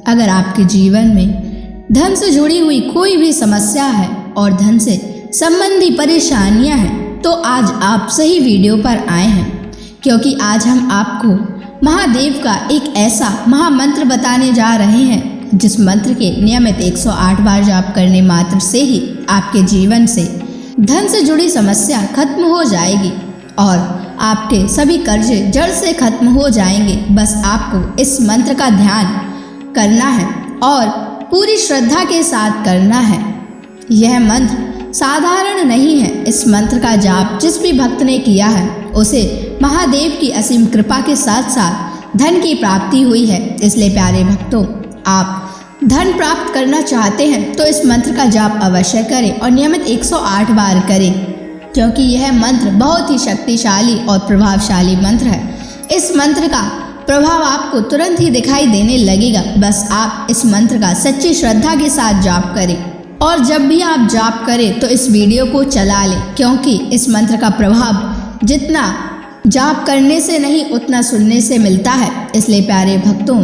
अगर आपके जीवन में धन से जुड़ी हुई कोई भी समस्या है और धन से संबंधी परेशानियां हैं तो आज आप सही वीडियो पर आए हैं, क्योंकि आज हम आपको महादेव का एक ऐसा महामंत्र बताने जा रहे हैं जिस मंत्र के नियमित 108 बार जाप करने मात्र से ही आपके जीवन से धन से जुड़ी समस्या खत्म हो जाएगी और आपके सभी कर्जे जड़ से खत्म हो जाएंगे। बस आपको इस मंत्र का ध्यान करना है और पूरी श्रद्धा के साथ करना है। यह मंत्र साधारण नहीं है। इस मंत्र का जाप जिस भी भक्त ने किया है उसे महादेव की असीम कृपा के साथ साथ धन की प्राप्ति हुई है। इसलिए प्यारे भक्तों, आप धन प्राप्त करना चाहते हैं तो इस मंत्र का जाप अवश्य करें और नियमित 108 बार करें, क्योंकि यह मंत्र बहुत ही शक्तिशाली और प्रभावशाली मंत्र है। इस मंत्र का प्रभाव आपको तुरंत ही दिखाई देने लगेगा। बस आप इस मंत्र का सच्ची श्रद्धा के साथ जाप करें और जब भी आप जाप करें तो इस वीडियो को चला लें, क्योंकि इस मंत्र का प्रभाव जितना जाप करने से नहीं उतना सुनने से मिलता है। इसलिए प्यारे भक्तों,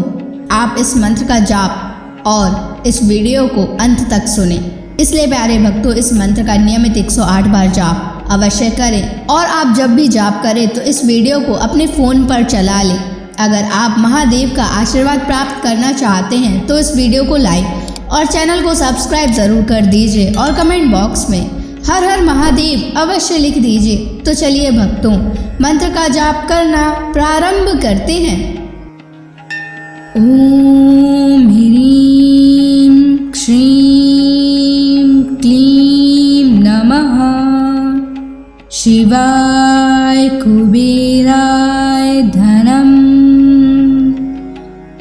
आप इस मंत्र का जाप और इस वीडियो को अंत तक सुने। इसलिए प्यारे भक्तों, इस मंत्र का नियमित 108 बार जाप अवश्य करें और आप जब भी जाप करें तो इस वीडियो को अपने फ़ोन पर चला लें। अगर आप महादेव का आशीर्वाद प्राप्त करना चाहते हैं तो इस वीडियो को लाइक और चैनल को सब्सक्राइब ज़रूर कर दीजिए और कमेंट बॉक्स में हर हर महादेव अवश्य लिख दीजिए। तो चलिए भक्तों, मंत्र का जाप करना प्रारंभ करते हैं। ओम ह्रीं श्रीं क्लीं नमः शिवाय कुबेराय धनम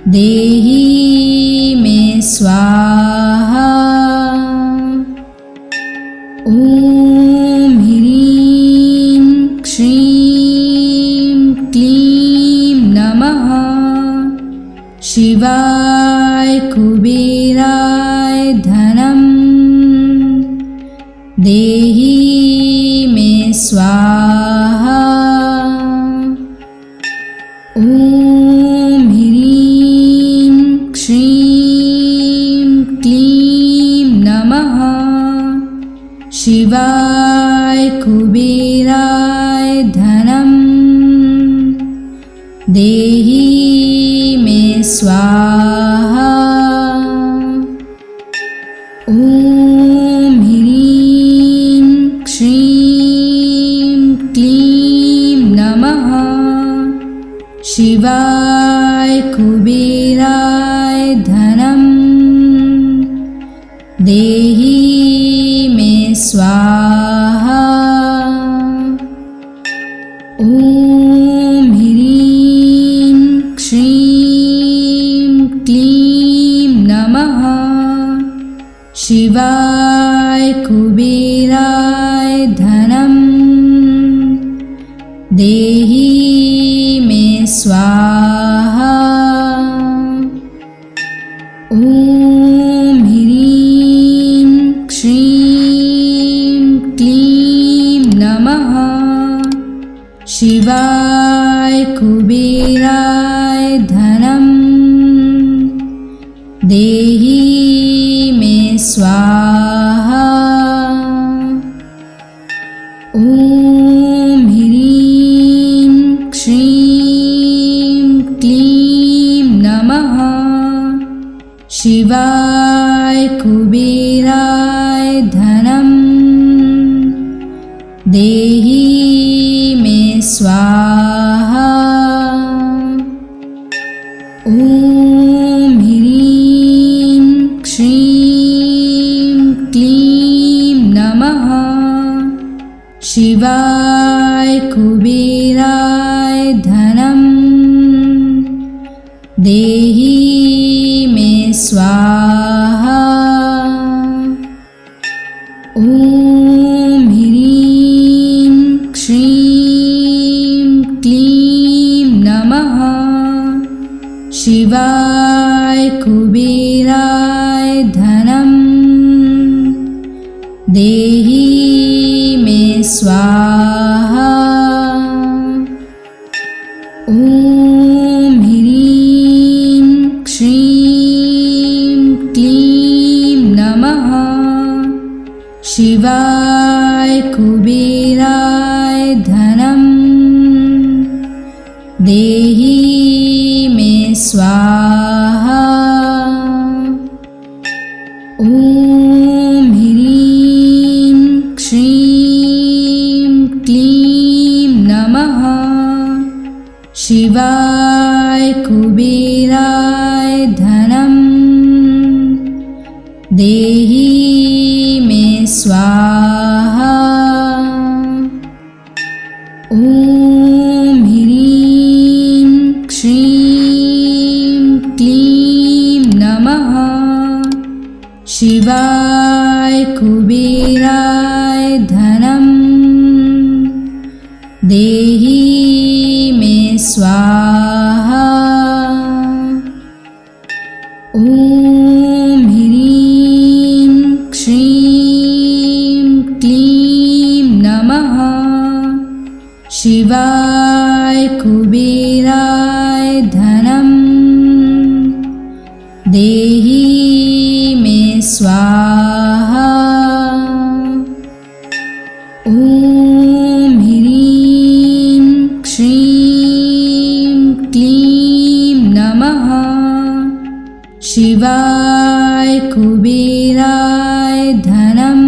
देहि मे स्वाहा। ओम ह्रीं श्रीं क्लीं नमः शिवाय कुबेराय धनम देहि मे स्वाहा। ओम ह्रीं श्रीं क्लीं नमः शिवाय कुबेराय धनम देहि मे स्वाहा। ओम ह्रीं श्रीं क्लीं नमः शिवाय कुबेराय धनम देहि मे स्वाहा। ओम ह्रीं श्रीं क्लीं नमः शिवाय कुबेराय धनम देहि मे स्वाहा। ओम ह्रीं श्रीं क्लीं नमः शिवाय कुबेराय धनम देहि मे स्वाहा। ओम ह्रीं श्रीं क्लीं नमः शिवाय कुबेराय धनम देहि मे स्वाहा। ओम ह्रीं श्रीं क्लीं नमः शिवाय कुबेराय धनम देहि मे स्वाहा। ओम ह्रीं श्रीं क्लीं नमः शिवाय कुबेराय धनम देहि मे स्वाहा। ओम ह्रीं श्रीं कुबेराय धनं देहि मे स्वाहा। ॐ ह्रीं श्रीं क्लीं नमः शिवाय कुबेराय धनं देहि मे स्वाहा। ॐ ह्रीं श्रीं क्लीं नमः शिवाय कुबेराय धनं देहि मे स्वाहा। ॐ ह्रीं श्रीं क्लीं नमः शिवाय कुबेराय धनं देहि मे स्वाहा। ॐ ह्रीं श्रीं क्लीं नमः शिवाय कुबेराय धनं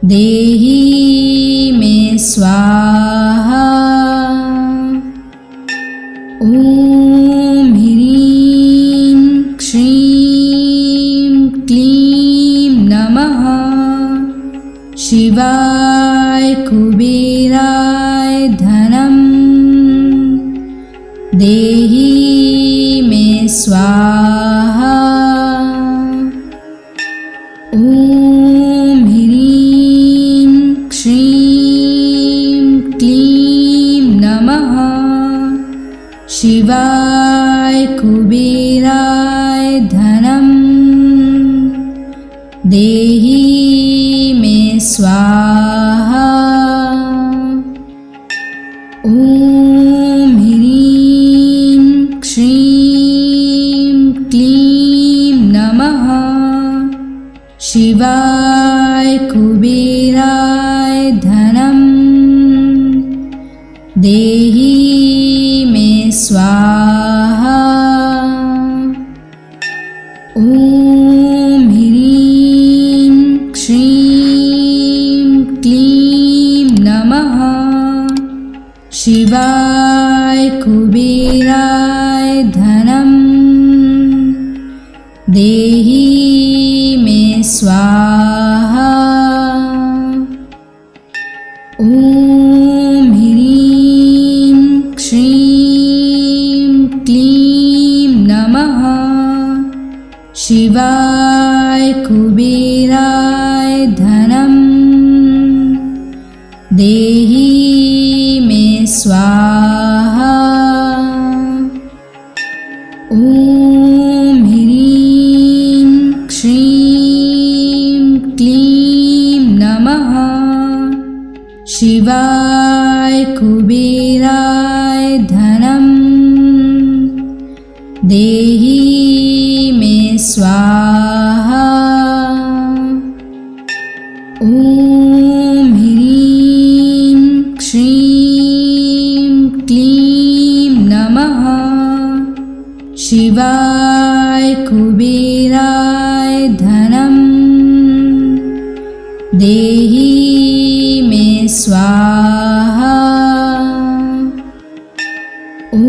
देहि मे स्वाहा। ॐ ह्रीं श्रीं क्लीं नमः शिवाय कुबेराय धनं देहि मे स्वाहा। ॐ ह्रीं श्रीं क्लीं नमः शिवाय कुबेराय धनं देहि मे स्वाहा। ॐ ह्रीं श्रीं क्लीं नमः शिवाय कुबेराय धनं देहि मे स्वाहा। ॐ ह्रीं श्रीं क्लीं नमः शिवाय कुबेराय धनं देहि मे स्वाहा। ॐ ह्रीं श्रीं क्लीं नमः शिवाय कुबेराय धनं देहि मे स्वाहा। ॐ ह्रीं श्रीं क्लीं नमः शिवाय कुबेराय धनं देहि मे स्वाहा। ॐ ह्रीं श्रीं क्लीं नमः शिवाय कुबेराय धनं देहि मे स्वाहा। ॐ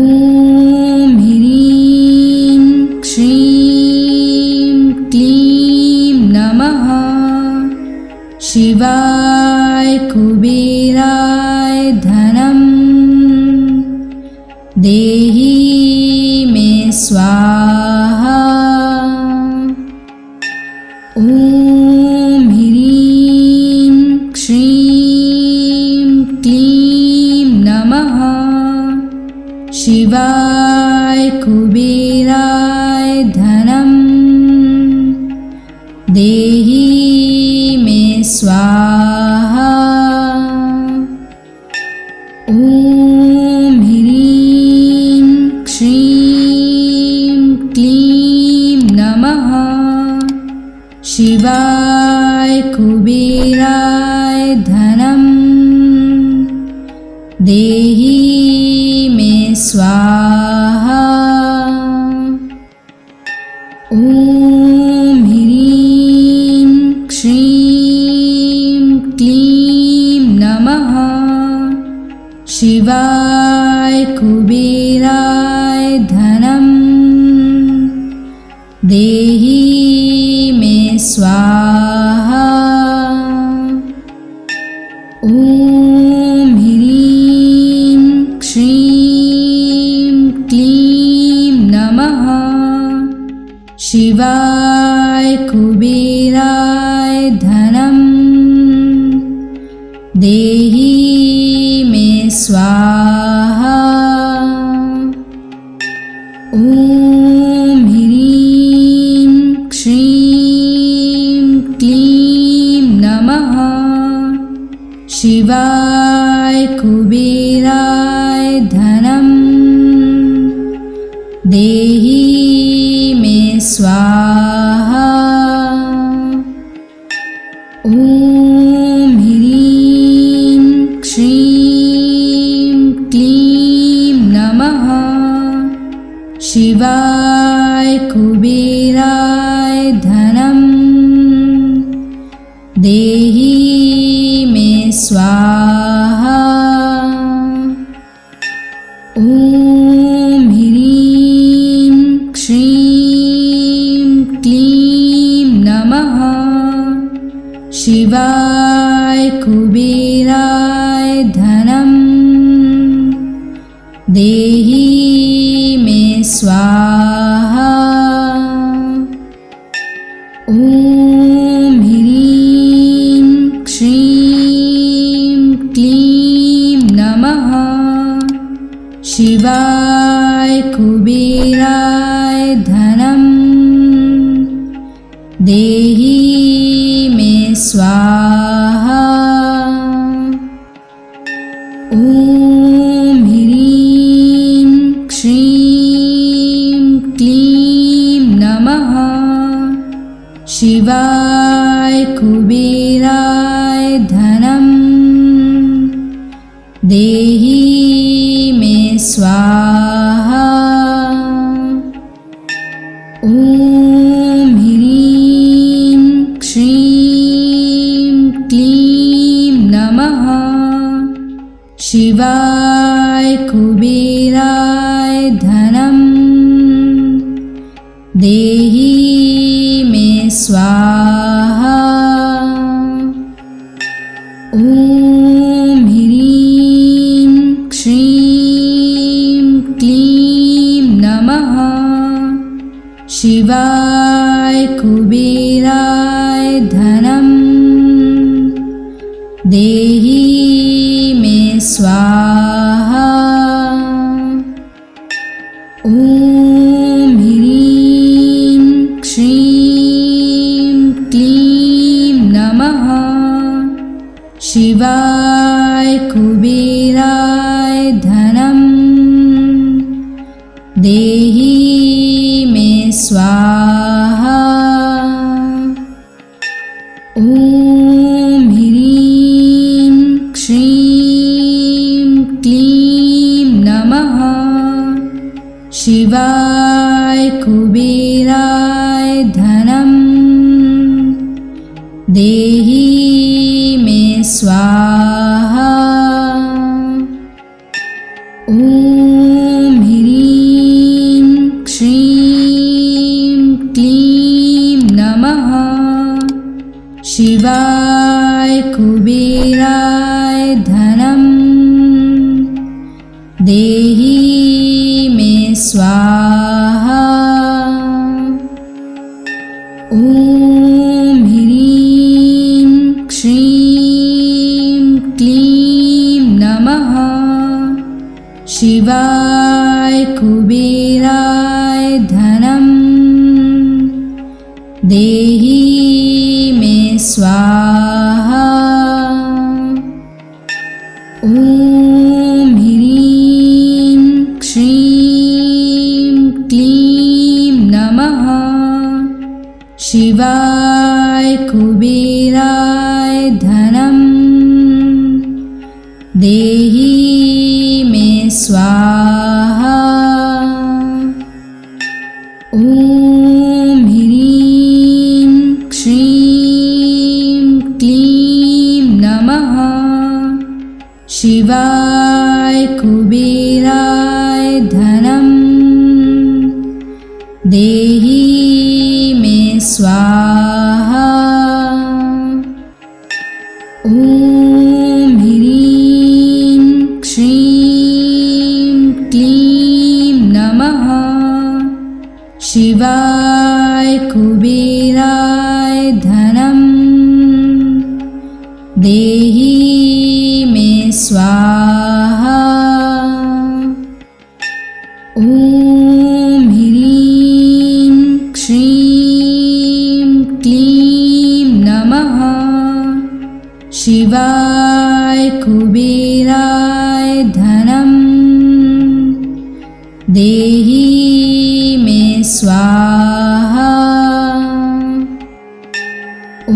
ह्रीं श्रीं क्लीं नमः शिवाय कुबेराय धनं देहि मे स्वाहा। ॐ ह्रीं श्रीं क्लीं नमः शिवाय कुबेराय धनं देहि मे स्वाहा। ॐ ह्रीं श्रीं क्लीं नमः शिवाय कुबेराय धनं देहि मे स्वाहा। ॐ ह्रीं श्रीं क्लीं नमः शिवाय कुबेराय धनं देहि मे स्वाहा। ॐ ह्रीं श्रीं क्लीं नमः शिवाय कुबेराय धनं देहि मे स्वाहा। ॐ ह्रीं श्रीं क्लीं नमः शिवाय कुबेराय धनं देहि मे स्वाहा। ॐ ह्रीं श्रीं क्लीं नमः शिवाय कुबेराय धनं देहि मे स्वाहा। ॐ ह्रीं श्रीं क्लीं नमः शिवाय कुबेराय धनं देहि मे स्वाहा। ॐ ह्रीं श्रीं क्लीं नमः शिवाय कुबेराय धनं देहि मे स्वाहा। ॐ ह्रीं श्रीं क्लीं नमः शिवाय कुबेराय धनं देहि मे स्वाहा। ॐ ह्रीं श्रीं क्लीं नमः शिवाय कुबेराय धनं देहि मे स्वाहा। ॐ ह्रीं श्रीं क्लीं नमः शिवाय कुबेराय धनं देहि मे स्वाहा। ॐ ह्रीं श्रीं क्लीं नमः शिवाय कुबेराय धनं देहि मे स्वाहा। ॐ ह्रीं श्रीं क्लीं नमः शिवाय कुबेराय धनं देहि मे स्वाहा। ॐ ह्रीं श्रीं क्लीं नमः शिवाय कुबेराय धनं देहि मे स्वाहा। ॐ ह्रीं श्रीं क्लीं नमः शिवाय कुबेराय धनं देहि मे स्वाहा। ॐ ह्रीं श्रीं क्लीं नमः शिवाय कुबेराय धनं देहि मे स्वाहा। ॐ ह्रीं श्रीं क्लीं नमः शिवाय कुबेराय धनं देहि मे स्वाहा। ॐ ह्रीं श्रीं क्लीं नमः शिवाय कुबेराय धनं देहि मे स्वाहा। ॐ ह्रीं श्रीं क्लीं नमः शिवाय कुबेराय धनं देहि मे स्वाहा। ॐ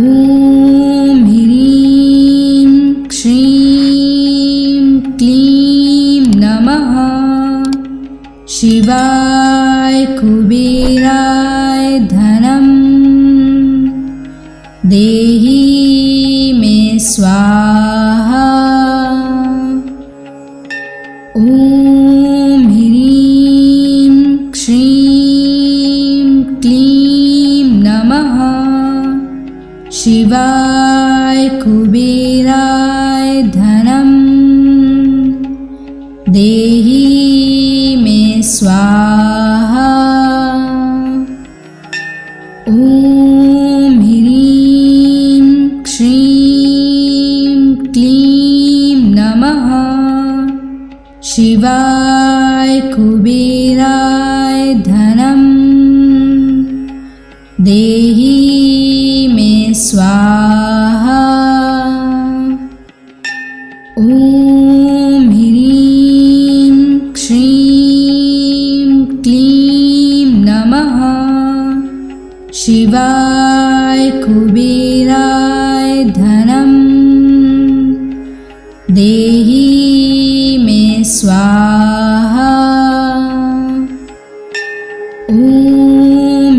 ह्रीं श्रीं क्लीं नमः शिवाय कुबेराय धनं देहि मे स्वाहा। ॐ ह्रीं श्रीं क्लीं नमः शिवाय कुबेराय धनं देहि मे स्वाहा। ॐ ह्रीं श्रीं क्लीं नमः शिवाय कुबेराय धनं देहि मे स्वाहा। ॐ ह्रीं श्रीं क्लीं नमः शिवाय कुबेराय धनं देहि मे स्वाहा। ॐ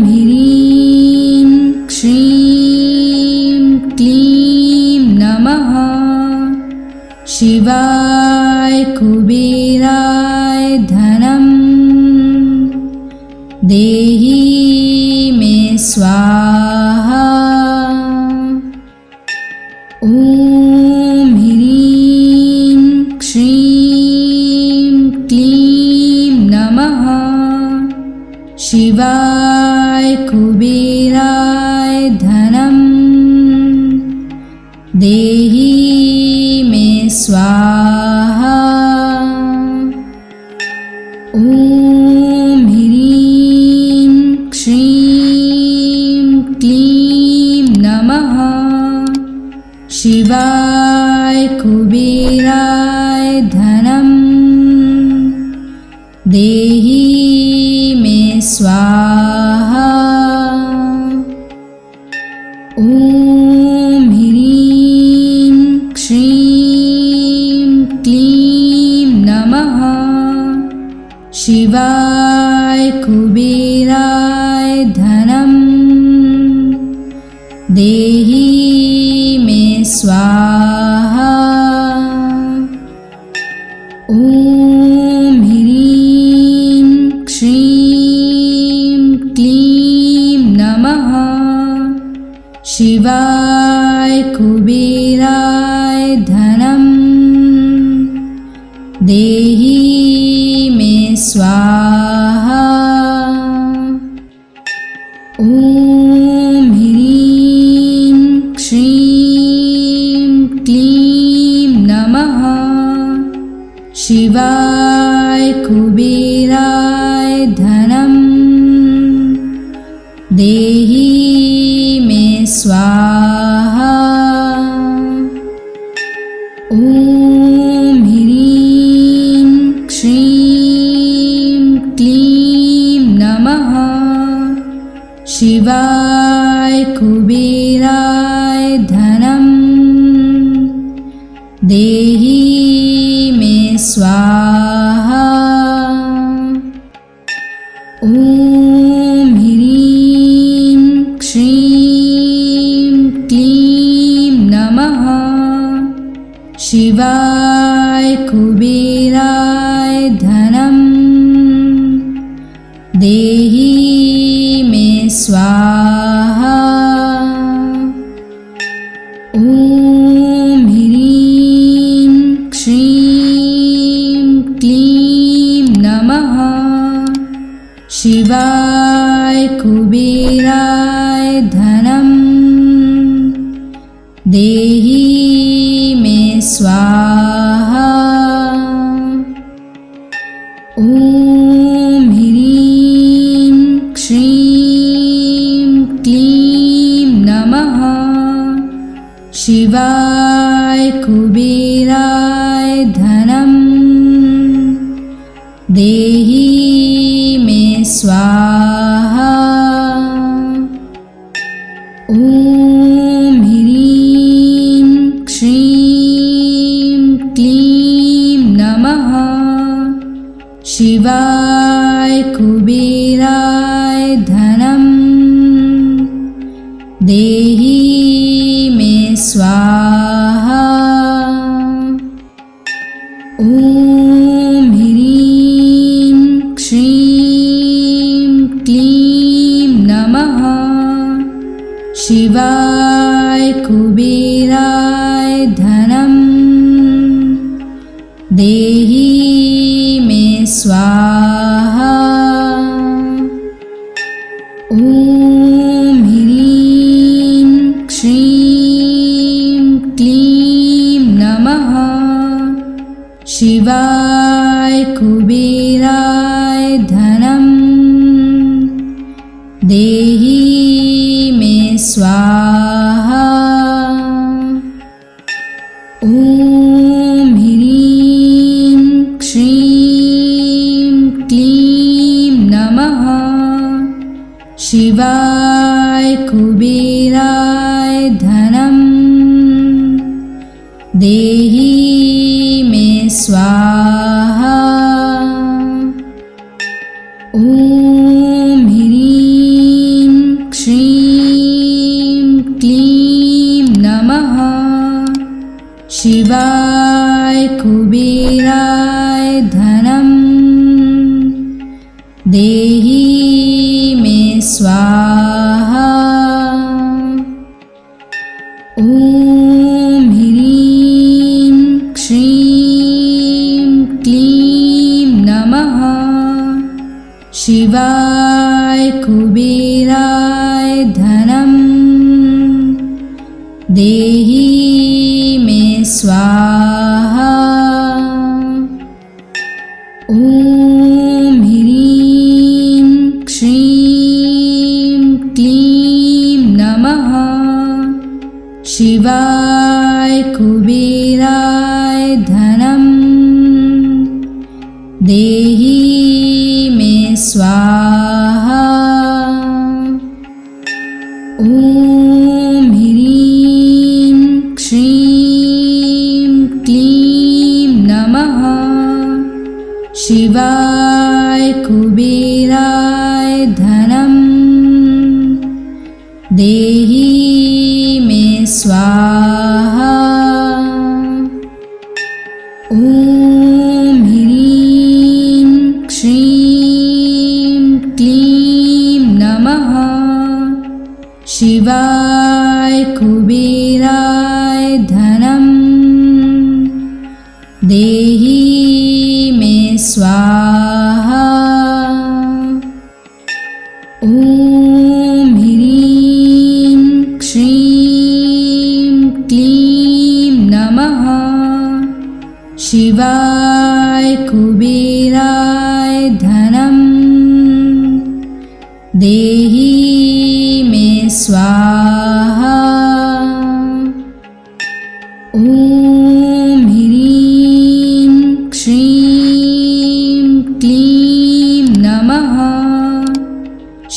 ह्रीं श्रीं क्लीं नमः शिवाय कुबेराय धनं देहि मे स्वाहा। ॐ ह्रीं श्रीं क्लीं नमः शिवाय कुबेराय धनं देहि मे स्वाहा। ॐ ह्रीं श्रीं क्लीं नमः शिवाय कुबेराय धनं देहि मे स्वाहा। ॐ ह्रीं श्रीं क्लीं नमः शिवाय कुबेराय धनं देहि मे स्वाहा। ॐ ह्रीं श्रीं क्लीं नमः शिवाय कुबेराय धनं देहि मे स्वाहा। ॐ ह्रीं श्रीं क्लीं नमः शिवाय कुबेराय धनं देहि मे स्वाहा। ॐ ह्रीं श्रीं क्लीं नमः शिवाय कुबेराय धनं देहि मे स्वाहा। ॐ ह्रीं श्रीं क्लीं नमः शिवाय कुबेराय धनं देहि मे स्वाहा। ॐ ह्रीं श्रीं क्लीं नमः शिवाय कुबेराय धनं देहि मे स्वाहा। ॐ ह्रीं श्रीं क्लीं नमः शिवाय कुबेराय धनं देहि मे स्वाहा। ॐ ह्रीं श्रीं क्लीं नमः शिवाय कुबेराय धनं देहि मे स्वाहा। ॐ ह्रीं श्रीं क्लीं नमः शिवाय कुबेराय धनं देहि मे स्वाहा। ॐ ह्रीं श्रीं क्लीं नमः शिवाय कुबेराय धनं देहि मे स्वाहा। ॐ ह्रीं श्रीं क्लीं नमः शिवाय कुबेराय धनं देहि मे स्वाहा। ॐ ह्रीं श्रीं क्लीं नमः शिवाय कुबेराय धनं देहि मे स्वाहा। ॐ ह्रीं श्रीं क्लीं नमः शिवाय कुबेराय धनं देहि मे स्वाहा। ॐ ह्रीं श्रीं क्लीं नमः शिवाय कुबेराय धनं देहि मे स्वाहा। ॐ ह्रीं श्रीं क्लीं नमः शिवाय कुबेराय धनं देहि मे स्वाहा। ॐ ह्रीं श्रीं क्लीं नमः शिवाय कुबेराय धनं देहि मे स्वाहा। ॐ ह्रीं श्रीं क्लीं नमः शिवाय कुबेराय धनं देहि मे स्वाहा। ॐ ह्रीं श्रीं क्लीं नमः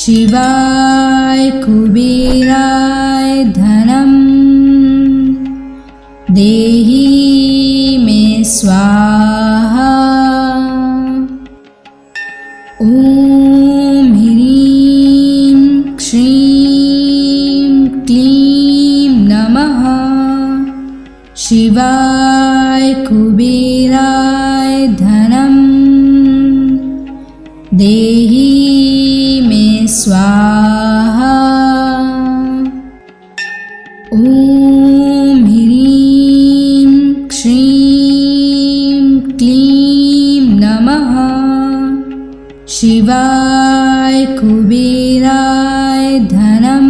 शिवाय कुबेराय धनं देहि देहि मे स्वाहा। ॐ ह्रीं श्रीं क्लीं नमः शिवाय कुबेराय धनं देहि मे स्वाहा। ॐ ह्रीं श्रीं क्लीं नमः शिवाय कुबेराय धनं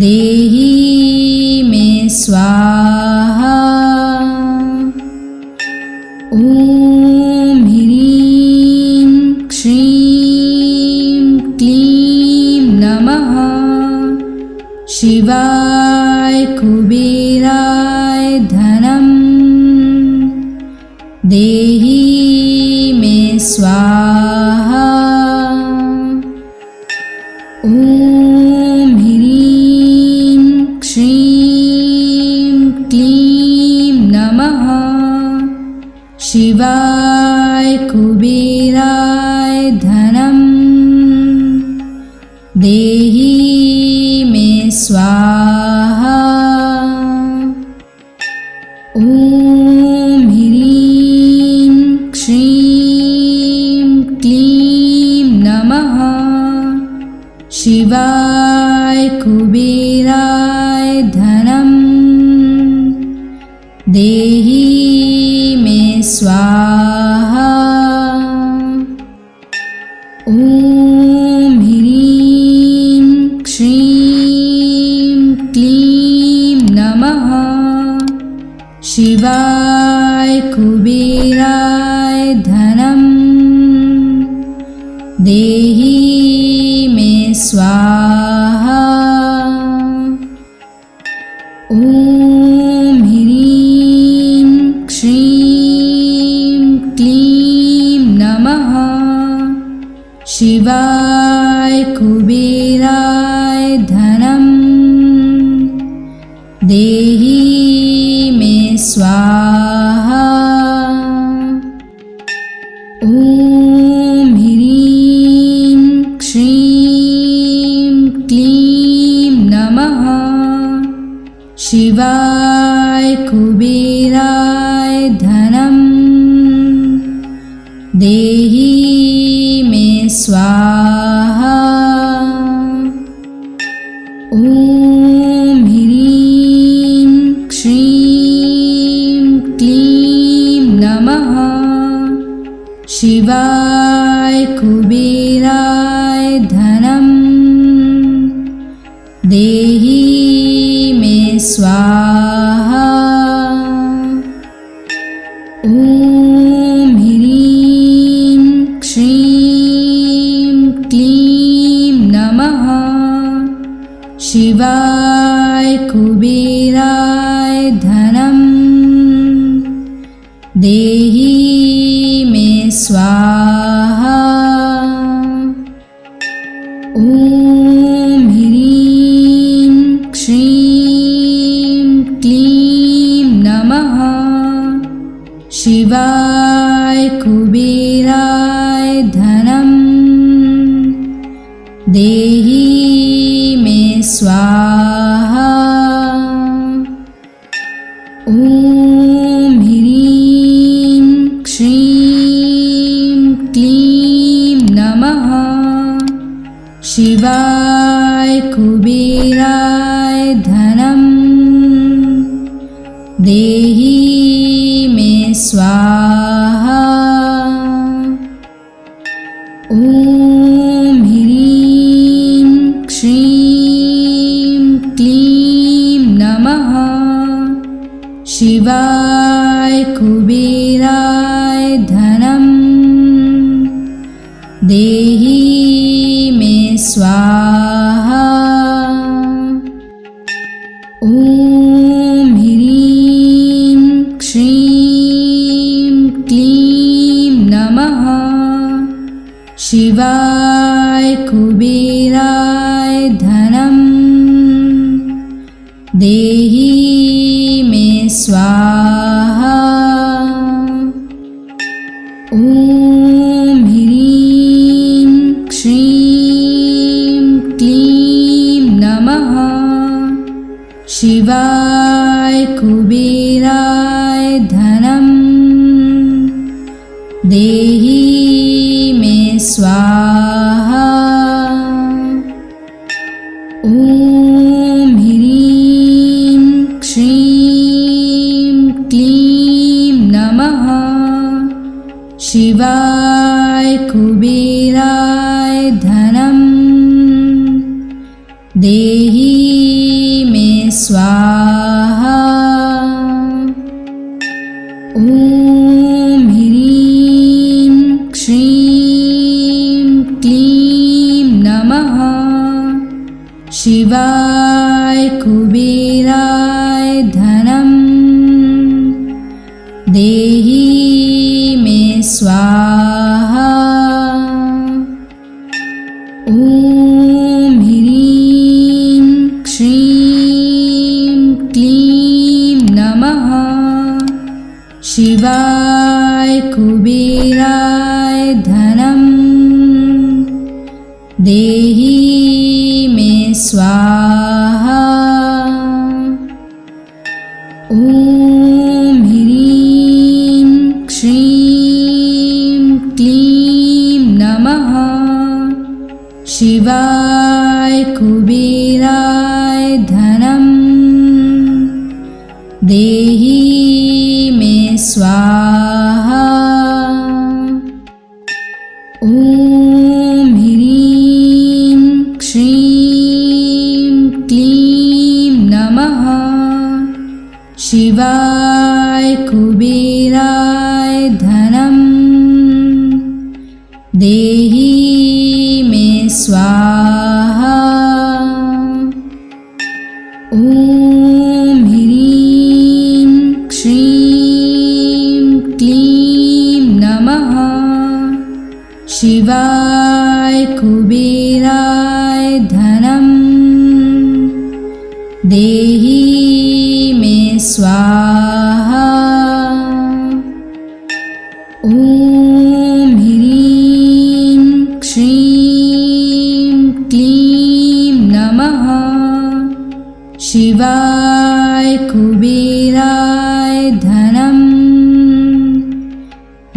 देहि मे स्वाहा। ॐ ह्रीं श्रीं क्लीं नमः शिवाय कुबेराय धनं देहि मे स्वाहा। ॐ ह्रीं श्रीं क्लीं नमः शिवाय कुबेराय धनं देहि मे स्वाहा। ॐ ह्रीं श्रीं क्लीं नमः शिवाय कुबेराय धनं देहि मे स्वाहा। ॐ ह्रीं श्रीं क्लीं नमः शिवाय कुबेराय धनं देहि मे स्वाहा। ॐ ह्रीं श्रीं क्लीं नमः शिवाय कुबेराय धनं देहि मे स्वाहा। ॐ ह्रीं श्रीं क्लीं नमः शिवाय कुबेराय धनं देहि मे स्वाहा। ॐ ह्रीं श्रीं क्लीं नमः शिवाय कुबेराय धनं देहि मे स्वाहा। ॐ ह्रीं श्रीं क्लीं नमः शिवाय कुबेराय धनं देहि मे स्वाहा। ॐ ह्रीं श्रीं क्लीं नमः शिवाय कुबेराय धनं देहि मे स्वाहा। ॐ ह्रीं श्रीं क्लीं नमः शिवाय कुबेराय धनं देहि मे स्वाहा। ॐ ह्रीं श्रीं क्लीं नमः शिवाय कुबेराय धनं देहि मे स्वाहा। ॐ ह्रीं श्रीं क्लीं नमः शिवाय कुबेराय धनं देहि मे स्वाहा। ॐ ह्रीं श्रीं क्लीं नमः शिवाय कुबेराय धनं देहि मे स्वाहा। ॐ ह्रीं श्रीं क्लीं नमः शिवाय कुबेराय धनं देहि मे स्वाहा। ॐ ह्रीं श्रीं क्लीं नमः शिवाय कुबेराय धनं देहि मे स्वाहा। ॐ ह्रीं श्रीं क्लीं नमः शिवाय कुबेराय धनं देहि मे स्वाहा। ॐ ह्रीं श्रीं क्लीं नमः शिवाय कुबेराय धनं देहि मे स्वाहा। ॐ ह्रीं श्रीं क्लीं नमः शिवाय कुबेराय धनं देहि मे स्वाहा। ॐ ह्रीं श्रीं क्लीं नमः शिवाय कुबेराय धनं देहि मे स्वाहा। ॐ ह्रीं श्रीं क्लीं नमः शिवाय कुबेराय धनं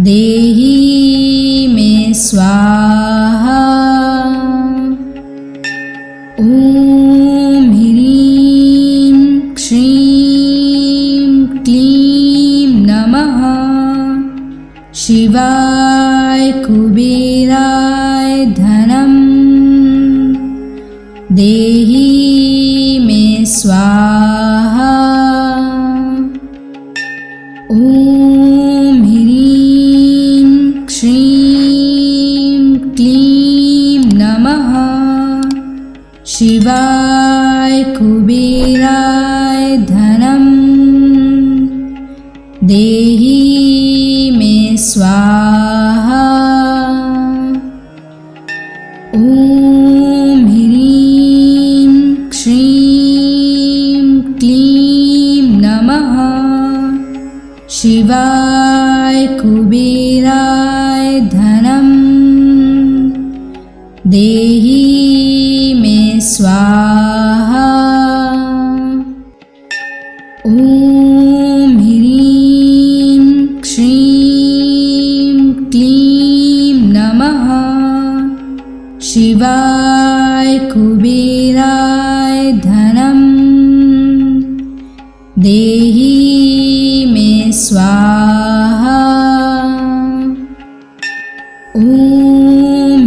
देहि मे स्वाहा। ॐ ह्रीं श्रीं क्लीं नमः शिवाय कुबेराय धनं देहि मे स्वाहा। ॐ ह्रीं श्रीं क्लीं नमः शिवाय कुबेराय धनं देहि मे स्वाहा। ॐ ह्रीं श्रीं क्लीं नमः शिवाय कुबेराय धनं देहि मे स्वाहा। ॐ ह्रीं श्रीं क्लीं नमः शिवाय कुबेराय धनं देहि मे स्वाहा। ॐ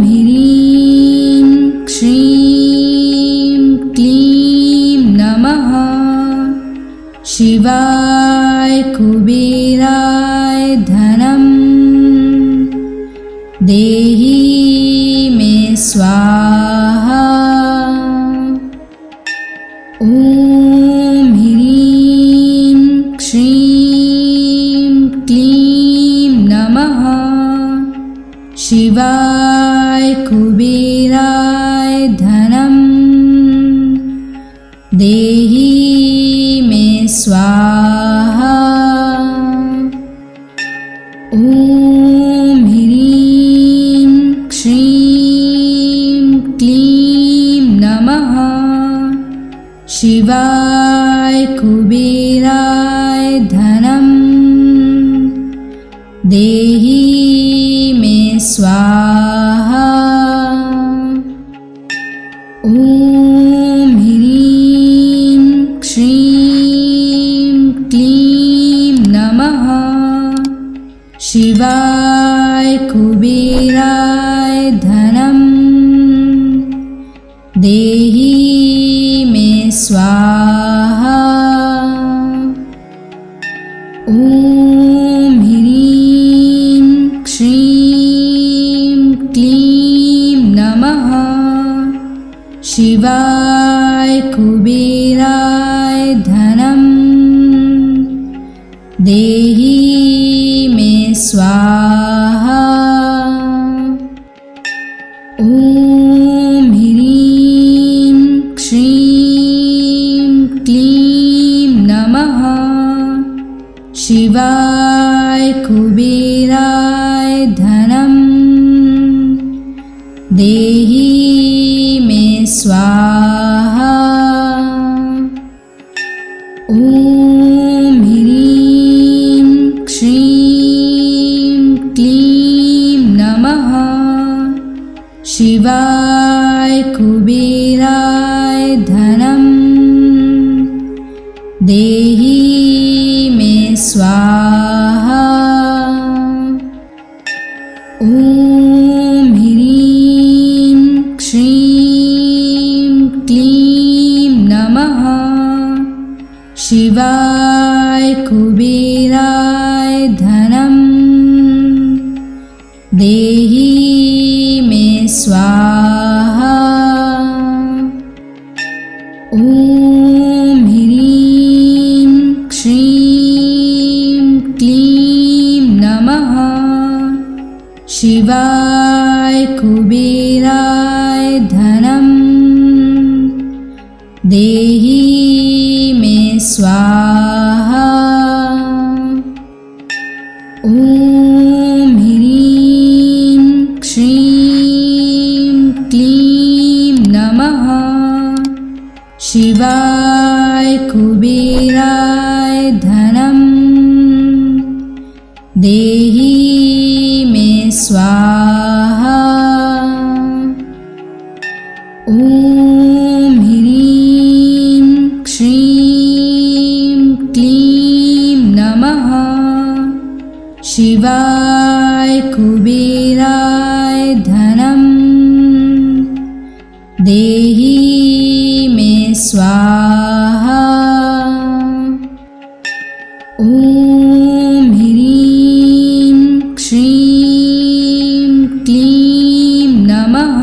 ह्रीं श्रीं क्लीं नमः शिवाय कुबेराय धनं देहि मे स्वाहा। ॐ ह्रीं श्रीं क्लीं नमः शिवाय कुबेराय धनं देहि मे स्वाहा। देहि मे स्वाहा। ॐ ह्रीं श्रीं क्लीं नमः शिवाय कुबेराय धनं देहि मे स्वाहा। ॐ ह्रीं श्रीं क्लीं नमः शिवाय कुबेराय धनं देहि मे स्वाहा। ॐ ह्रीं श्रीं क्लीं नमः शिवाय कुबेराय धनं देहि मे स्वाहा। ॐ ह्रीं श्रीं क्लीं नमः शिवाय कुबेराय धनं देहि मे स्वाहा। ॐ ह्रीं श्रीं क्लीं नमः शिवाय कुबेराय धनं देहि मे स्वाहा। ॐ ह्रीं श्रीं क्लीं नमः शिवाय कुबेराय धनं देहि मे स्वाहा। ॐ ह्रीं श्रीं क्लीं नमः शिवाय कुबेराय धनं देहि मे स्वाहा। ॐ ह्रीं श्रीं क्लीं नमः शिवाय कुबेराय धनं देहि मे स्वाहा। ॐ ह्रीं श्रीं क्लीं नमः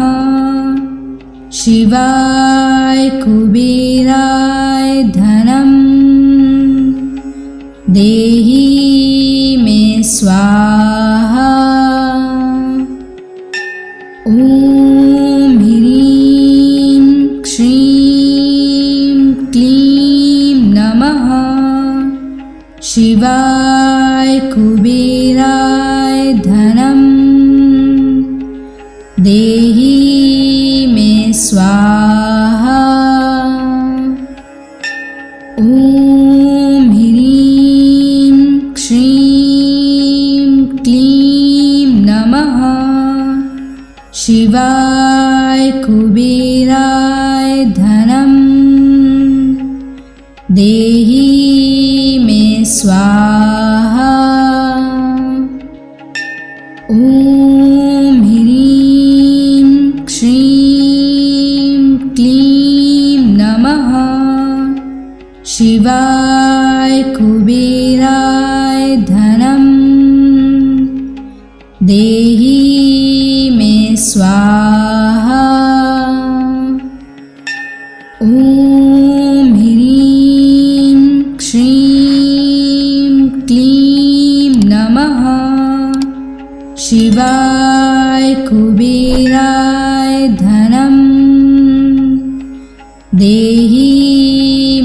शिवाय कुबेराय धनं देहि मे स्वाहा। ॐ ह्रीं श्रीं क्लीं नमः शिवाय कुबेराय धनं देहि मे स्वाहा। ॐ ह्रीं श्रीं क्लीं नमः शिवाय कुबेराय धनं देहि मे स्वाहा। ॐ ह्रीं श्रीं क्लीं नमः शिवाय कुबेराय धनं देहि मे स्वाहा। ॐ ह्रीं श्रीं क्लीं नमः शिवाय कुबेराय धनं देहि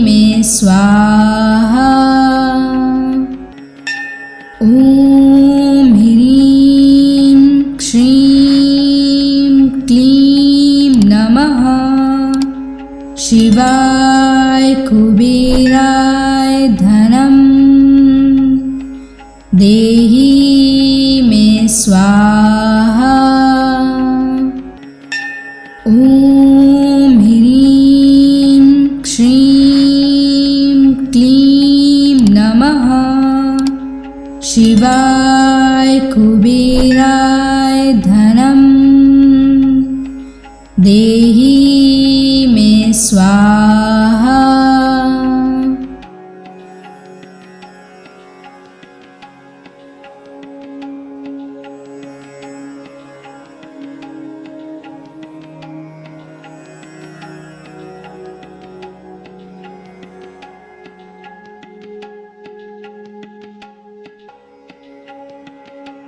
मे स्वाहा। ॐ ह्रीं श्रीं क्लीं नमः शिवाय कुबेराय धनं देहि स्वाहा। ॐ ह्रीं श्रीं क्लीं नमः। शिवाय कुबेराय